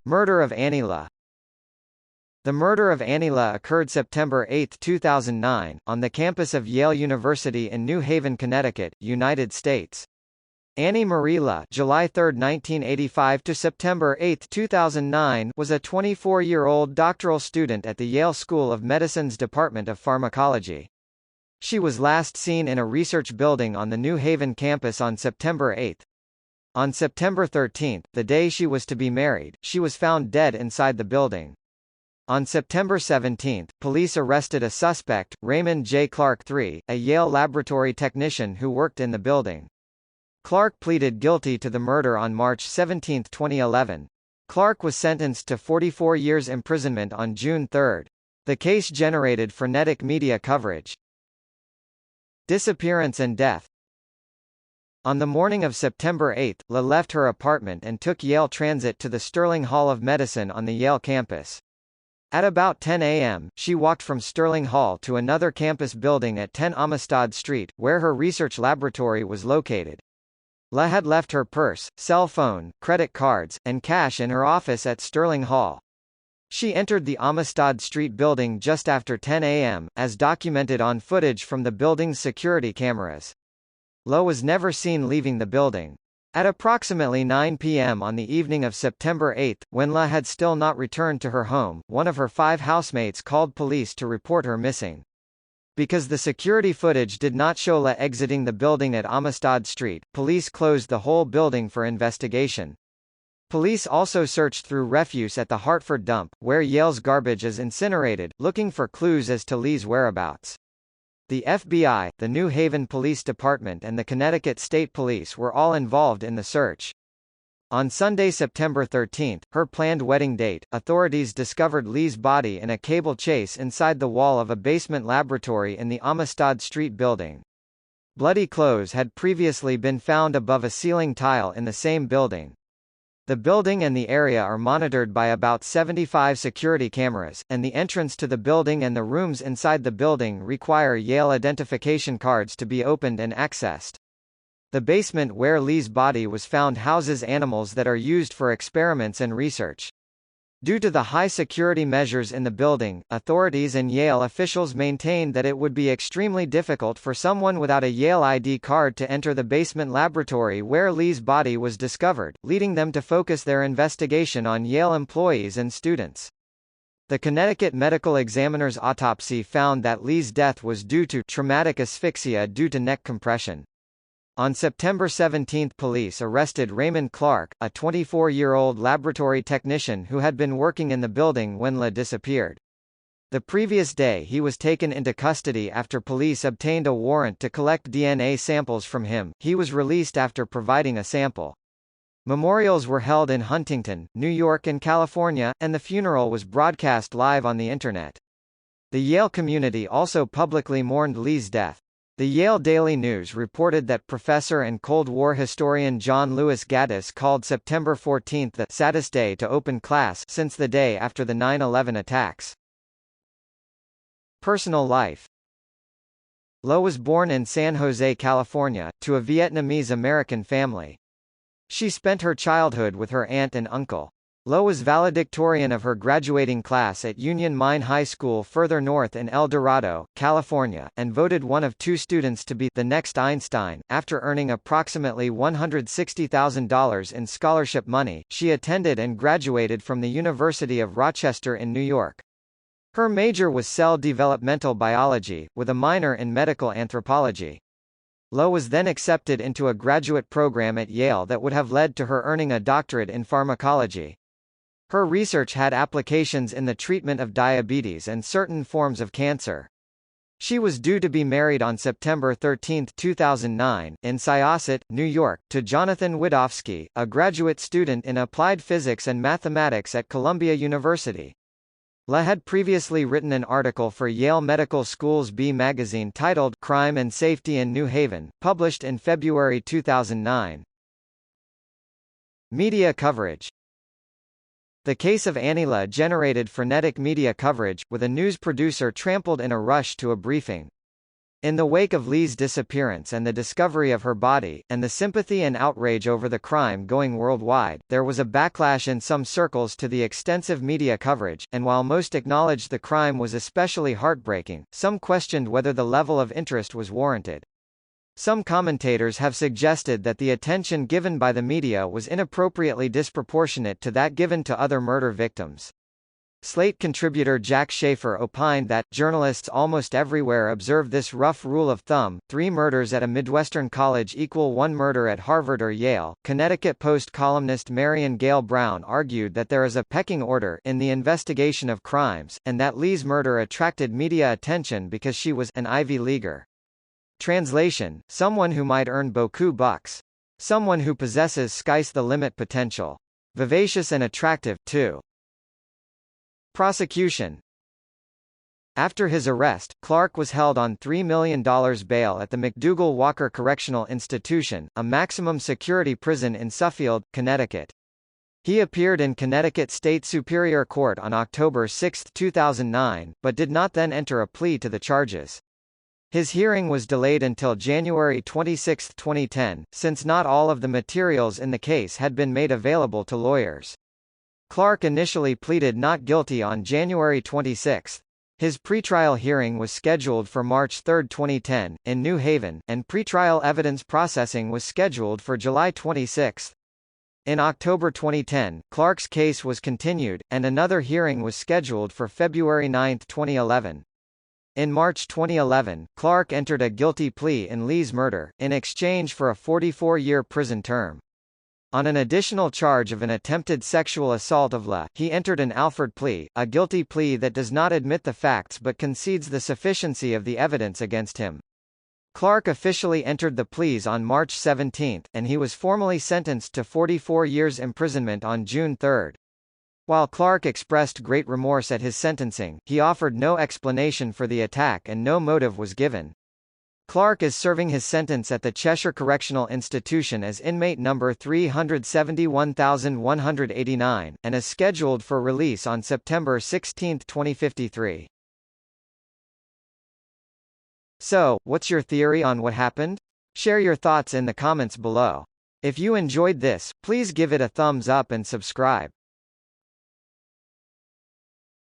Murder of Annie La. The murder of Annie La occurred September 8, 2009, on the campus of Yale University in New Haven, Connecticut, United States. Annie Marie La (July 3, 1985 to September 8, 2009) was a 24-year-old doctoral student at the Yale School of Medicine's Department of Pharmacology. She was last seen in a research building on the New Haven campus on September 8. On September 13, the day she was to be married, she was found dead inside the building. On September 17, police arrested a suspect, Raymond J. Clark III, a Yale laboratory technician who worked in the building. Clark pleaded guilty to the murder on March 17, 2011. Clark was sentenced to 44 years imprisonment on June 3. The case generated frenetic media coverage. Disappearance and death. On the morning of September 8, La left her apartment and took Yale Transit to the Sterling Hall of Medicine on the Yale campus. At about 10 a.m., she walked from Sterling Hall to another campus building at 10 Amistad Street, where her research laboratory was located. La had left her purse, cell phone, credit cards, and cash in her office at Sterling Hall. She entered the Amistad Street building just after 10 a.m., as documented on footage from the building's security cameras. La was never seen leaving the building. At approximately 9 p.m. on the evening of September 8, when La had still not returned to her home, one of her 5 housemates called police to report her missing. Because the security footage did not show La exiting the building at Amistad Street, police closed the whole building for investigation. Police also searched through refuse at the Hartford dump, where Yale's garbage is incinerated, looking for clues as to Lee's whereabouts. The FBI, the New Haven Police Department and the Connecticut State Police were all involved in the search. On Sunday, September 13, her planned wedding date, authorities discovered Lee's body in a cable chase inside the wall of a basement laboratory in the Amistad Street building. Bloody clothes had previously been found above a ceiling tile in the same building. The building and the area are monitored by about 75 security cameras, and the entrance to the building and the rooms inside the building require Yale identification cards to be opened and accessed. The basement where Lee's body was found houses animals that are used for experiments and research. Due to the high security measures in the building, authorities and Yale officials maintained that it would be extremely difficult for someone without a Yale ID card to enter the basement laboratory where Lee's body was discovered, leading them to focus their investigation on Yale employees and students. The Connecticut Medical Examiner's autopsy found that Lee's death was due to traumatic asphyxia due to neck compression. On September 17, police arrested Raymond Clark, a 24-year-old laboratory technician who had been working in the building when La disappeared. The previous day he was taken into custody after police obtained a warrant to collect DNA samples from him. He was released after providing a sample. Memorials were held in Huntington, New York and California, and the funeral was broadcast live on the Internet. The Yale community also publicly mourned Lee's death. The Yale Daily News reported that professor and Cold War historian John Lewis Gaddis called September 14 the saddest day to open class since the day after the 9/11 attacks. Personal life. La was born in San Jose, California, to a Vietnamese-American family. She spent her childhood with her aunt and uncle. La was valedictorian of her graduating class at Union Mine High School further north in El Dorado, California, and voted one of 2 students to be the next Einstein. After earning approximately $160,000 in scholarship money, she attended and graduated from the University of Rochester in New York. Her major was cell developmental biology, with a minor in medical anthropology. La was then accepted into a graduate program at Yale that would have led to her earning a doctorate in pharmacology. Her research had applications in the treatment of diabetes and certain forms of cancer. She was due to be married on September 13, 2009, in Syosset, New York, to Jonathan Widofsky, a graduate student in applied physics and mathematics at Columbia University. La had previously written an article for Yale Medical School's B magazine titled Crime and Safety in New Haven, published in February 2009. Media coverage. The case of Annie La generated frenetic media coverage, with a news producer trampled in a rush to a briefing. In the wake of Lee's disappearance and the discovery of her body, and the sympathy and outrage over the crime going worldwide, there was a backlash in some circles to the extensive media coverage, and while most acknowledged the crime was especially heartbreaking, some questioned whether the level of interest was warranted. Some commentators have suggested that the attention given by the media was inappropriately disproportionate to that given to other murder victims. Slate contributor Jack Schaefer opined that, journalists almost everywhere observe this rough rule of thumb: 3 murders at a Midwestern college equal 1 murder at Harvard or Yale. Connecticut Post columnist Marion Gale Brown argued that there is a pecking order in the investigation of crimes, and that Lee's murder attracted media attention because she was an Ivy Leaguer. Translation: someone who might earn beaucoup bucks. Someone who possesses sky's the limit potential. Vivacious and attractive, too. Prosecution. After his arrest, Clark was held on $3 million bail at the McDougal-Walker Correctional Institution, a maximum security prison in Suffield, Connecticut. He appeared in Connecticut State Superior Court on October 6, 2009, but did not then enter a plea to the charges. His hearing was delayed until January 26, 2010, since not all of the materials in the case had been made available to lawyers. Clark initially pleaded not guilty on January 26. His pretrial hearing was scheduled for March 3, 2010, in New Haven, and pretrial evidence processing was scheduled for July 26. In October 2010, Clark's case was continued, and another hearing was scheduled for February 9, 2011. In March 2011, Clark entered a guilty plea in Lee's murder, in exchange for a 44-year prison term. On an additional charge of an attempted sexual assault of Lee, he entered an Alford plea, a guilty plea that does not admit the facts but concedes the sufficiency of the evidence against him. Clark officially entered the pleas on March 17, and he was formally sentenced to 44 years imprisonment on June 3. While Clark expressed great remorse at his sentencing, he offered no explanation for the attack and no motive was given. Clark is serving his sentence at the Cheshire Correctional Institution as inmate number 371,189, and is scheduled for release on September 16, 2053. So, what's your theory on what happened? Share your thoughts in the comments below. If you enjoyed this, please give it a thumbs up and subscribe.